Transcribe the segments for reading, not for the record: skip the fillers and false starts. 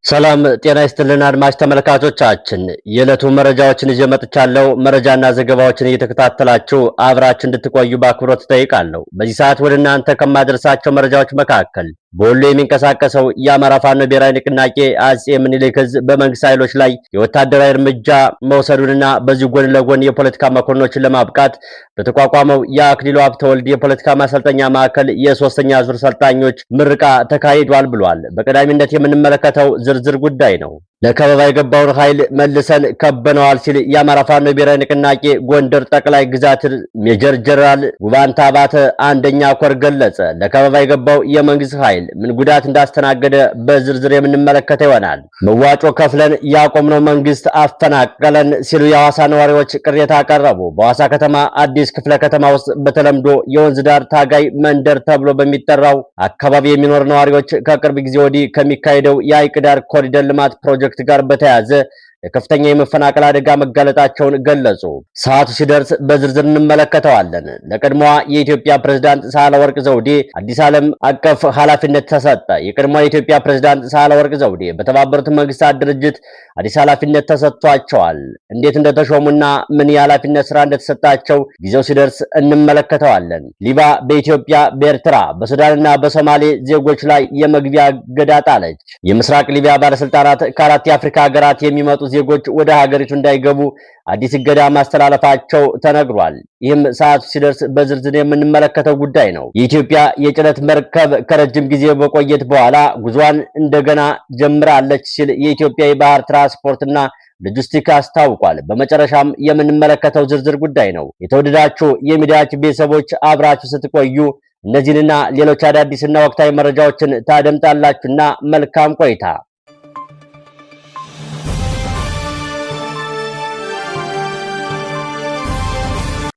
ሰላም ጤና ይስጥልን አድማጭ ተመልካቾቻችን፣ የዕለቱ መረጃዎችን ይዤ መጥቻለሁ። መረጃና ዘገባዎችን እየተከታተላችሁ አብራችሁ እንድትቆዩ በአክብሮት እጠይቃለሁ። በዚህ ሰዓት ወደ እናንተ ከማደርሳቸው መረጃዎች መካከል በወሎ የሚንቀሳቀሰው የአማራ ፋኖ ብሔራዊ ንቅናቄ አጼ ምኒልክ ዕዝ በመንግስት ኃይሎች ላይ የወታደራዊ እርምጃ መውሰዱንና በዚህ ጎን ለጎን የፖለቲካ መኮንኖችን ለማብቃት በተቋቋመው የአክሊሉ ሀብተወልድ የፖለቲካ ማሰልጠኛ ማዕከል የሶስተኛ ዙር ሰልጣኞች ምርቃ ተካሂዷል ብሏል። በቀዳሚነት የምንመለከተው ዝርዝር ጉዳይ ነው። ለከበባ የገባውን ኃይል መልሰን ከበነዋል ሲል የአማራ ፋኖ ብሔራዊ ንቅናቄ ጎንደር ጠቅላይ ግዛት ሜጀር ጀነራል ውባንታ ባተ አንደኛ ኮር ገለጸ። ለከበባ የገባው የመንግስት ኃይል ምን ጉዳት እንዳስተናገደ በዝርዝር የምንመለከተው ይሆናል። መዋጮ ከፍለን ያቆምነው መንግስት አፈናቀለን ሲሉ የሐዋሳ ነዋሪዎች ቅሬታ አቀረቡ። በሐዋሳ ከተማ አዲስ ክፍለ ከተማ ውስጥ በተለምዶ የወንዝ ዳር ታጋይ መንደር ተብሎ በሚጠራው አካባቢ የሚኖር ነዋሪዎች ከቅርብ ጊዜ ወዲህ ከሚካሄደው የሐይቅ ዳር ኮሪደር ልማት ፕሮጀክት ጋር በተያያዘ ለከፍተኛ የመፈናቀል አደጋ መጋለጣቸውን ገለጹ። ሰዓቱ ሲደርስ በዝርዝር እንመለከተዋለን። ለቀድሞዋ የኢትዮጵያ ፕሬዝዳንት ሳህለወርቅ ዘውዴ አዲስ ዓለም አቀፍ ኃላፊነት ተሰጠ። የቀድሞዋ የኢትዮጵያ ፕሬዝዳንት ሳህለወርቅ ዘውዴ በተባበሩት መንግስታት ድርጅት አዲስ ኃላፊነት ተሰጥቷቸዋል። እንዴት እንደተሾሙና ምን የኃላፊነት ስራ እንደተሰጣቸው ጊዜው ሲደርስ እንመለከተዋለን። ሊባ በኢትዮጵያ፣ በኤርትራ፣ በሱዳንና በሶማሌ ዜጎች ላይ የመግቢያ እገዳ ጣለች። የምስራቅ ሊቢያ ባለስልጣናት ከአራት የአፍሪካ ሀገራት የሚመጡ ዜጎች ወደ ሀገሪቱ እንዳይገቡ አዲስ እገዳ ማስተላለፋቸው ተነግሯል። ይህም ሰዓቱ ሲደርስ በዝርዝር የምንመለከተው ጉዳይ ነው። የኢትዮጵያ የጭነት መርከብ ከረጅም ጊዜ በቆየት በኋላ ጉዟን እንደገና ጀምራለች ሲል የኢትዮጵያ የባህር ትራንስፖርትና ሎጂስቲክ አስታውቋል። በመጨረሻም የምንመለከተው ዝርዝር ጉዳይ ነው። የተወደዳችሁ የሚዲያችን ቤተሰቦች አብራችሁ ስትቆዩ እነዚህንና ሌሎች አዳዲስና ወቅታዊ መረጃዎችን ታደምጣላችሁና መልካም ቆይታ።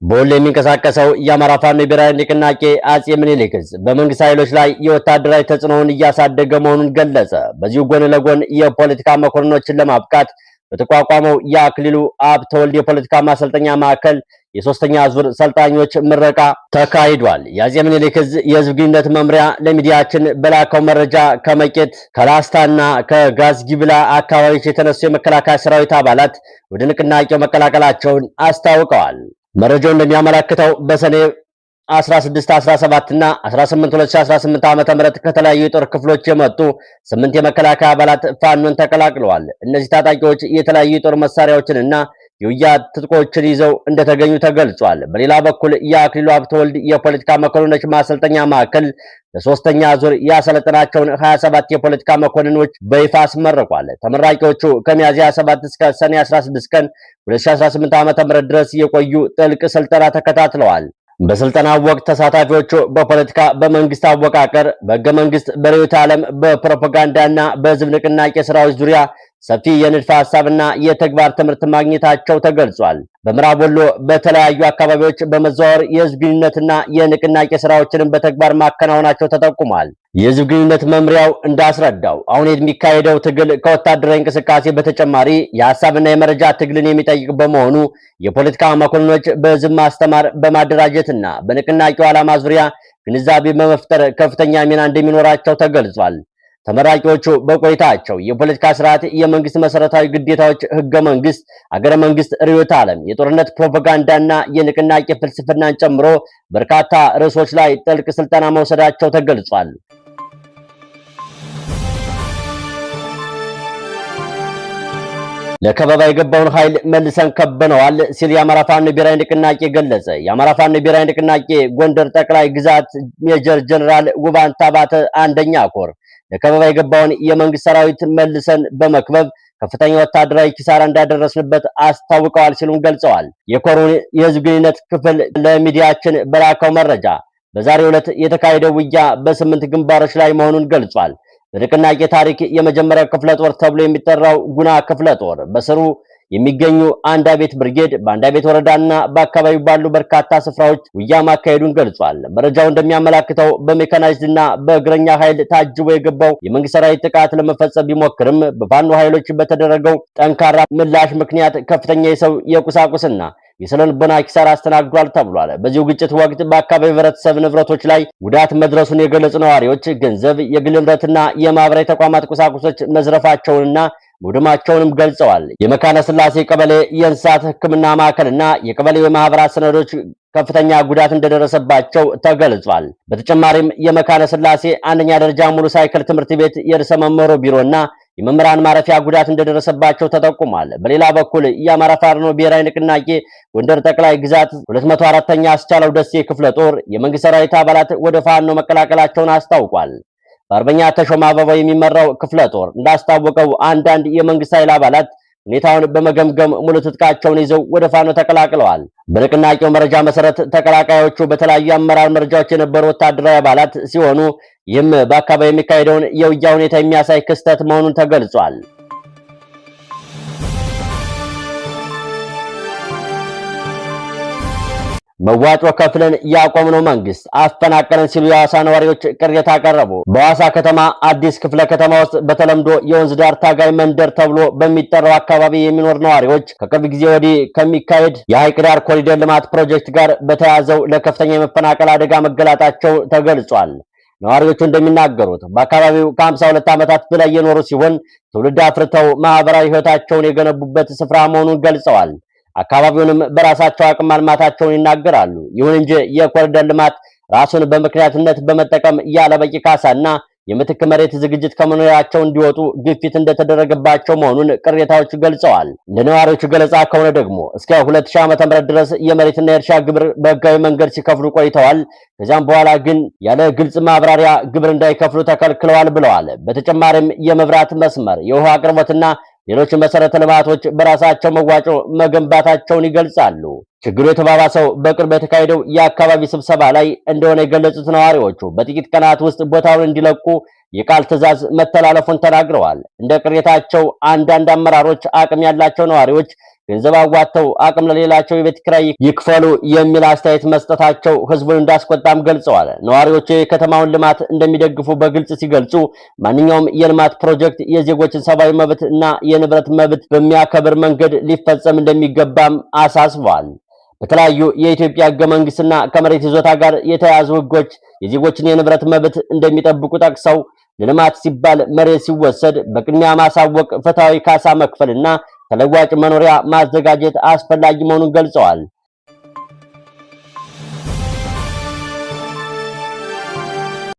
በወሎ የሚንቀሳቀሰው የአማራ ፋኖ ብሔራዊ ንቅናቄ አጼ ምኒልክ ዕዝ በመንግስት ኃይሎች ላይ የወታደራዊ ተጽዕኖውን እያሳደገ መሆኑን ገለጸ። በዚሁ ጎን ለጎን የፖለቲካ መኮንኖችን ለማብቃት በተቋቋመው የአክሊሉ ሀብተወልድ የፖለቲካ ማሰልጠኛ ማዕከል የሶስተኛ ዙር ሰልጣኞች ምረቃ ተካሂዷል። የአጼ ምኒልክ ዕዝ የህዝብ ግንኙነት መምሪያ ለሚዲያችን በላከው መረጃ ከመቄት ከላስታና ከጋዝጊብላ አካባቢዎች የተነሱ የመከላከያ ሰራዊት አባላት ወደ ንቅናቄው መቀላቀላቸውን አስታውቀዋል። መረጃው እንደሚያመለክተው በሰኔ 16፣ 17 እና 18 2018 ዓ.ም ከተለያዩ የጦር ክፍሎች የመጡ 8 የመከላከያ አባላት ፋኖን ተቀላቅለዋል። እነዚህ ታጣቂዎች የተለያዩ የጦር መሳሪያዎችን እና የውጊያ ትጥቆችን ይዘው እንደተገኙ ተገልጿል። በሌላ በኩል የአክሊሉ ሀብተወልድ የፖለቲካ መኮንኖች ማሰልጠኛ ማዕከል ለሶስተኛ ዙር ያሰለጠናቸውን 27 የፖለቲካ መኮንኖች በይፋ አስመርቋል። ተመራቂዎቹ ከሚያዝያ 7 እስከ ሰኔ 16 ቀን 2018 ዓ.ም ድረስ የቆዩ ጥልቅ ስልጠና ተከታትለዋል። በስልጠናው ወቅት ተሳታፊዎቹ በፖለቲካ፣ በመንግስት አወቃቀር፣ በህገ መንግስት፣ በርዕዮተ ዓለም፣ በፕሮፓጋንዳና በህዝብ ንቅናቄ ስራዎች ዙሪያ ሰፊ የንድፈ ሐሳብና የተግባር ትምህርት ማግኘታቸው ተገልጿል። በምዕራብ ወሎ በተለያዩ አካባቢዎች በመዘዋወር የህዝብ ግንኙነትና የንቅናቄ ስራዎችን በተግባር ማከናወናቸው ተጠቁሟል። የህዝብ ግንኙነት መምሪያው እንዳስረዳው አሁን የሚካሄደው ትግል ከወታደራዊ እንቅስቃሴ በተጨማሪ የሐሳብና የመረጃ ትግልን የሚጠይቅ በመሆኑ የፖለቲካ መኮንኖች በህዝብ ማስተማር፣ በማደራጀትና በንቅናቄው ዓላማ ዙሪያ ግንዛቤ በመፍጠር ከፍተኛ ሚና እንደሚኖራቸው ተገልጿል። ተመራቂዎቹ በቆይታቸው የፖለቲካ ስርዓት፣ የመንግስት መሰረታዊ ግዴታዎች፣ ህገ መንግስት፣ አገረ መንግስት፣ ርዕዮተ ዓለም፣ የጦርነት ፕሮፓጋንዳና የንቅናቄ ፍልስፍናን ጨምሮ በርካታ ርዕሶች ላይ ጥልቅ ስልጠና መውሰዳቸው ተገልጿል። ለከበባ የገባውን ኃይል መልሰን ከበነዋል ሲል የአማራ ፋኖ ብሔራዊ ንቅናቄ ገለጸ። የአማራ ፋኖ ብሔራዊ ንቅናቄ ጎንደር ጠቅላይ ግዛት ሜጀር ጀነራል ውባንታ ባተ አንደኛ ኮር ለከበባ የገባውን የመንግስት ሰራዊት መልሰን በመክበብ ከፍተኛ ወታደራዊ ኪሳራ እንዳደረስንበት አስታውቀዋል ሲሉም ገልጸዋል። የኮሩን የህዝብ ግንኙነት ክፍል ለሚዲያችን በላከው መረጃ በዛሬው ዕለት የተካሄደው ውጊያ በ8 ግንባሮች ላይ መሆኑን ገልጿል። በንቅናቄ ታሪክ የመጀመሪያው ክፍለ ጦር ተብሎ የሚጠራው ጉና ክፍለ ጦር በስሩ የሚገኙ አንዳቤት ብርጌድ በአንዳቤት ወረዳና በአካባቢው ባሉ በርካታ ስፍራዎች ውጊያ ማካሄዱን ገልጿል። መረጃው እንደሚያመላክተው በሜካናይዝድና በእግረኛ ኃይል ታጅቦ የገባው የመንግስት ሰራዊት ጥቃት ለመፈጸም ቢሞክርም በፋኖ ኃይሎች በተደረገው ጠንካራ ምላሽ ምክንያት ከፍተኛ የሰው የቁሳቁስና የስነ-ልቦና ኪሳራ አስተናግዷል ተብሏል። በዚሁ ግጭት ወቅት በአካባቢው ህብረተሰብ ንብረቶች ላይ ጉዳት መድረሱን የገለጹ ነዋሪዎች ገንዘብ፣ የግል ንብረትና የማህበራዊ ተቋማት ቁሳቁሶች መዝረፋቸውንና መውደማቸውንም ገልጸዋል። የመካነ ስላሴ ቀበሌ የእንስሳት ሕክምና ማዕከልና የቀበሌው የማህበራት ሰነዶች ከፍተኛ ጉዳት እንደደረሰባቸው ተገልጿል። በተጨማሪም የመካነ ስላሴ አንደኛ ደረጃ ሙሉ ሳይክል ትምህርት ቤት የርዕሰ መምህሩ ቢሮና የመምህራን ማረፊያ ጉዳት እንደደረሰባቸው ተጠቁሟል። በሌላ በኩል የአማራ ፋኖ ብሔራዊ ንቅናቄ ጎንደር ጠቅላይ ግዛት 204ኛ አስቻለው ደሴ ክፍለ ጦር የመንግስት ሰራዊት አባላት ወደ ፋኖ መቀላቀላቸውን አስታውቋል። በአርበኛ ተሾመ አበባው የሚመራው ክፍለ ጦር እንዳስታወቀው አንዳንድ የመንግስት ኃይል አባላት ሁኔታውን በመገምገም ሙሉ ትጥቃቸውን ይዘው ወደ ፋኖ ተቀላቅለዋል። በንቅናቄው መረጃ መሰረት ተቀላቃዮቹ በተለያዩ አመራር መረጃዎች የነበሩ ወታደራዊ አባላት ሲሆኑ ይህም በአካባቢው የሚካሄደውን የውጊያ ሁኔታ የሚያሳይ ክስተት መሆኑን ተገልጿል። መዋጮ ከፍለን ያቆምነው መንግስት አፈናቀለን ሲሉ የሐዋሳ ነዋሪዎች ቅሬታ አቀረቡ። በሐዋሳ ከተማ አዲስ ክፍለ ከተማ ውስጥ በተለምዶ የወንዝ ዳር ታጋይ መንደር ተብሎ በሚጠራው አካባቢ የሚኖር ነዋሪዎች ከቅርብ ጊዜ ወዲህ ከሚካሄድ የሐይቅ ዳር ኮሪደር ልማት ፕሮጀክት ጋር በተያያዘው ለከፍተኛ የመፈናቀል አደጋ መገለጣቸው ተገልጿል። ነዋሪዎቹ እንደሚናገሩት በአካባቢው ከ52 ዓመታት በላይ የኖሩ ሲሆን ትውልድ አፍርተው ማህበራዊ ህይወታቸውን የገነቡበት ስፍራ መሆኑን ገልጸዋል። አካባቢውንም በራሳቸው አቅም ማልማታቸውን ይናገራሉ። ይሁን እንጂ የኮሪደር ልማት ራሱን በምክንያትነት በመጠቀም ያለ በቂ ካሳና የምትክ መሬት ዝግጅት ከመኖሪያቸው እንዲወጡ ግፊት እንደተደረገባቸው መሆኑን ቅሬታዎቹ ገልጸዋል። እንደ ነዋሪዎቹ ገለጻ ከሆነ ደግሞ እስከ 2000 ዓ.ም ድረስ የመሬትና የእርሻ ግብር በህጋዊ መንገድ ሲከፍሉ ቆይተዋል። ከዚያም በኋላ ግን ያለ ግልጽ ማብራሪያ ግብር እንዳይከፍሉ ተከልክለዋል ብለዋል። በተጨማሪም የመብራት መስመር፣ የውሃ አቅርቦትና ሌሎች መሰረተ ልማቶች በራሳቸው መዋጮ መገንባታቸውን ይገልጻሉ። ችግሩ የተባባሰው በቅርብ የተካሄደው የአካባቢ ስብሰባ ላይ እንደሆነ የገለጹት ነዋሪዎቹ በጥቂት ቀናት ውስጥ ቦታውን እንዲለቁ የቃል ትዕዛዝ መተላለፉን ተናግረዋል። እንደ ቅሬታቸው አንዳንድ አመራሮች አቅም ያላቸው ነዋሪዎች ገንዘብ አዋጥተው አቅም ለሌላቸው የቤት ኪራይ ይክፈሉ የሚል አስተያየት መስጠታቸው ህዝቡን እንዳስቆጣም ገልጸዋል። ነዋሪዎቹ የከተማውን ልማት እንደሚደግፉ በግልጽ ሲገልጹ ማንኛውም የልማት ፕሮጀክት የዜጎችን ሰብአዊ መብት እና የንብረት መብት በሚያከብር መንገድ ሊፈጸም እንደሚገባም አሳስበዋል። በተለያዩ የኢትዮጵያ ህገ መንግስትና ከመሬት ይዞታ ጋር የተያያዙ ህጎች የዜጎችን የንብረት መብት እንደሚጠብቁ ጠቅሰው ለልማት ሲባል መሬት ሲወሰድ በቅድሚያ ማሳወቅ፣ ፍትሃዊ ካሳ መክፈልና ተለዋጭ መኖሪያ ማዘጋጀት አስፈላጊ መሆኑን ገልጸዋል።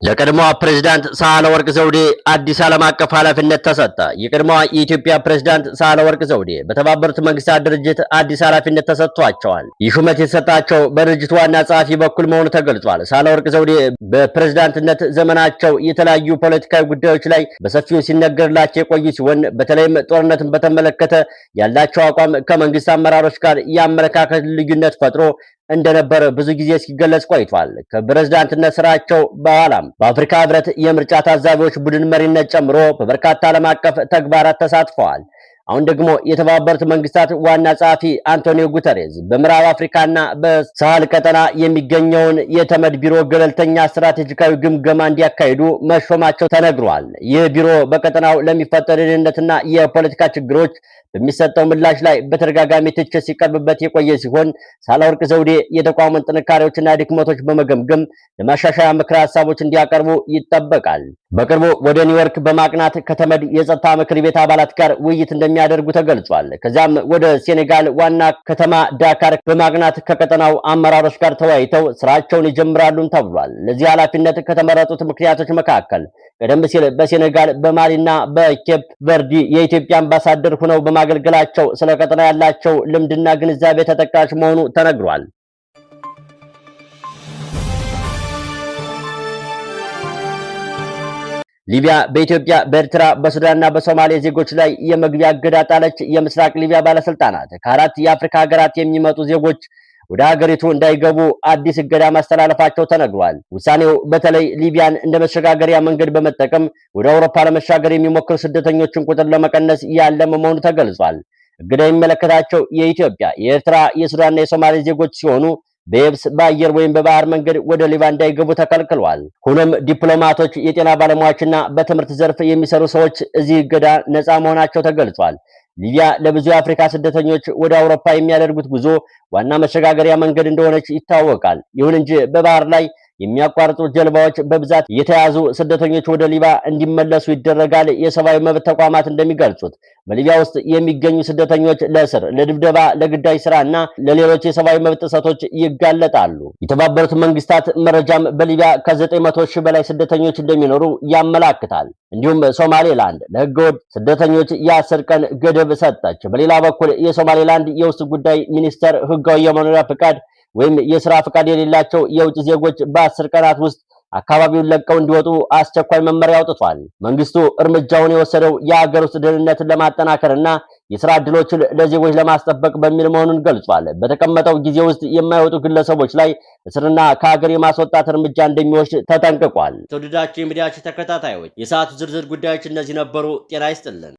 ለቀድሞዋ ፕሬዝዳንት ሳህለወርቅ ዘውዴ አዲስ ዓለም አቀፍ ኃላፊነት ተሰጠ። የቀድሞዋ የኢትዮጵያ ፕሬዝዳንት ሳህለወርቅ ዘውዴ በተባበሩት መንግስታት ድርጅት አዲስ ኃላፊነት ተሰጥቷቸዋል። ይህ ሹመት የተሰጣቸው በድርጅቱ ዋና ጸሐፊ በኩል መሆኑ ተገልጿል። ሳህለወርቅ ዘውዴ በፕሬዝዳንትነት ዘመናቸው የተለያዩ ፖለቲካዊ ጉዳዮች ላይ በሰፊው ሲነገርላቸው የቆዩ ሲሆን በተለይም ጦርነትን በተመለከተ ያላቸው አቋም ከመንግስት አመራሮች ጋር የአመለካከት ልዩነት ፈጥሮ እንደነበር ብዙ ጊዜ ሲገለጽ ቆይቷል። ከፕሬዝዳንትነት ስራቸው በኋላም በአፍሪካ ህብረት የምርጫ ታዛቢዎች ቡድን መሪነት ጨምሮ በበርካታ ዓለም አቀፍ ተግባራት ተሳትፈዋል። አሁን ደግሞ የተባበሩት መንግስታት ዋና ጸሐፊ አንቶኒዮ ጉተሬዝ በምዕራብ አፍሪካና በሳህል ቀጠና የሚገኘውን የተመድ ቢሮ ገለልተኛ ስትራቴጂካዊ ግምገማ እንዲያካሂዱ መሾማቸው ተነግሯል። ይህ ቢሮ በቀጠናው ለሚፈጠሩ የደህንነትና የፖለቲካ ችግሮች በሚሰጠው ምላሽ ላይ በተደጋጋሚ ትችት ሲቀርብበት የቆየ ሲሆን ሳህለወርቅ ዘውዴ የተቋሙን ጥንካሬዎችና ድክመቶች በመገምገም ለማሻሻያ ምክረ ሀሳቦች እንዲያቀርቡ ይጠበቃል። በቅርቡ ወደ ኒውዮርክ በማቅናት ከተመድ የጸጥታ ምክር ቤት አባላት ጋር ውይይት እንደሚያደርጉ ተገልጿል። ከዚያም ወደ ሴኔጋል ዋና ከተማ ዳካር በማቅናት ከቀጠናው አመራሮች ጋር ተወያይተው ስራቸውን ይጀምራሉም ተብሏል። ለዚህ ኃላፊነት ከተመረጡት ምክንያቶች መካከል ቀደም ሲል በሴኔጋል በማሊና በኬፕ ቨርዲ የኢትዮጵያ አምባሳደር ሆነው በማገልገላቸው ስለ ቀጠና ያላቸው ልምድና ግንዛቤ ተጠቃሽ መሆኑ ተነግሯል። ሊቢያ በኢትዮጵያ፣ በኤርትራ፣ በሱዳንና በሶማሌ ዜጎች ላይ የመግቢያ እገዳ ጣለች። የምስራቅ ሊቢያ ባለስልጣናት ከአራት የአፍሪካ ሀገራት የሚመጡ ዜጎች ወደ ሀገሪቱ እንዳይገቡ አዲስ እገዳ ማስተላለፋቸው ተነግሯል። ውሳኔው በተለይ ሊቢያን እንደ መሸጋገሪያ መንገድ በመጠቀም ወደ አውሮፓ ለመሻገር የሚሞክሩ ስደተኞችን ቁጥር ለመቀነስ ያለመ መሆኑ ተገልጿል። እገዳ የሚመለከታቸው የኢትዮጵያ፣ የኤርትራ፣ የሱዳንና የሶማሌ ዜጎች ሲሆኑ በየብስ በአየር ወይም በባህር መንገድ ወደ ሊቢያ እንዳይገቡ ተከልክሏል። ሆኖም ዲፕሎማቶች፣ የጤና ባለሙያዎችና በትምህርት ዘርፍ የሚሰሩ ሰዎች እዚህ እገዳ ነፃ መሆናቸው ተገልጿል። ሊቢያ ለብዙ የአፍሪካ ስደተኞች ወደ አውሮፓ የሚያደርጉት ጉዞ ዋና መሸጋገሪያ መንገድ እንደሆነች ይታወቃል። ይሁን እንጂ በባህር ላይ የሚያቋርጡ ጀልባዎች በብዛት የተያዙ ስደተኞች ወደ ሊቢያ እንዲመለሱ ይደረጋል። የሰብአዊ መብት ተቋማት እንደሚገልጹት በሊቢያ ውስጥ የሚገኙ ስደተኞች ለእስር፣ ለድብደባ፣ ለግዳጅ ስራና ለሌሎች የሰብአዊ መብት ጥሰቶች ይጋለጣሉ። የተባበሩት መንግስታት መረጃም በሊቢያ ከ900 ሺህ በላይ ስደተኞች እንደሚኖሩ ያመላክታል። እንዲሁም ሶማሌላንድ ለህገወጥ ስደተኞች የ10 ቀን ገደብ ሰጠች። በሌላ በኩል የሶማሌላንድ የውስጥ ጉዳይ ሚኒስተር ህጋዊ የመኖሪያ ፍቃድ ወይም የሥራ ፍቃድ የሌላቸው የውጭ ዜጎች በ10 ቀናት ውስጥ አካባቢውን ለቀው እንዲወጡ አስቸኳይ መመሪያ አውጥቷል። መንግስቱ እርምጃውን የወሰደው የሀገር ውስጥ ደህንነትን ለማጠናከርና የሥራ ዕድሎችን ለዜጎች ለማስጠበቅ በሚል መሆኑን ገልጿል። በተቀመጠው ጊዜ ውስጥ የማይወጡ ግለሰቦች ላይ እስርና ከሀገር የማስወጣት እርምጃ እንደሚወስድ ተጠንቅቋል። ተወደዳችሁ የሚዲያችን ተከታታዮች የሰዓቱ ዝርዝር ጉዳዮች እነዚህ ነበሩ። ጤና ይስጥልን።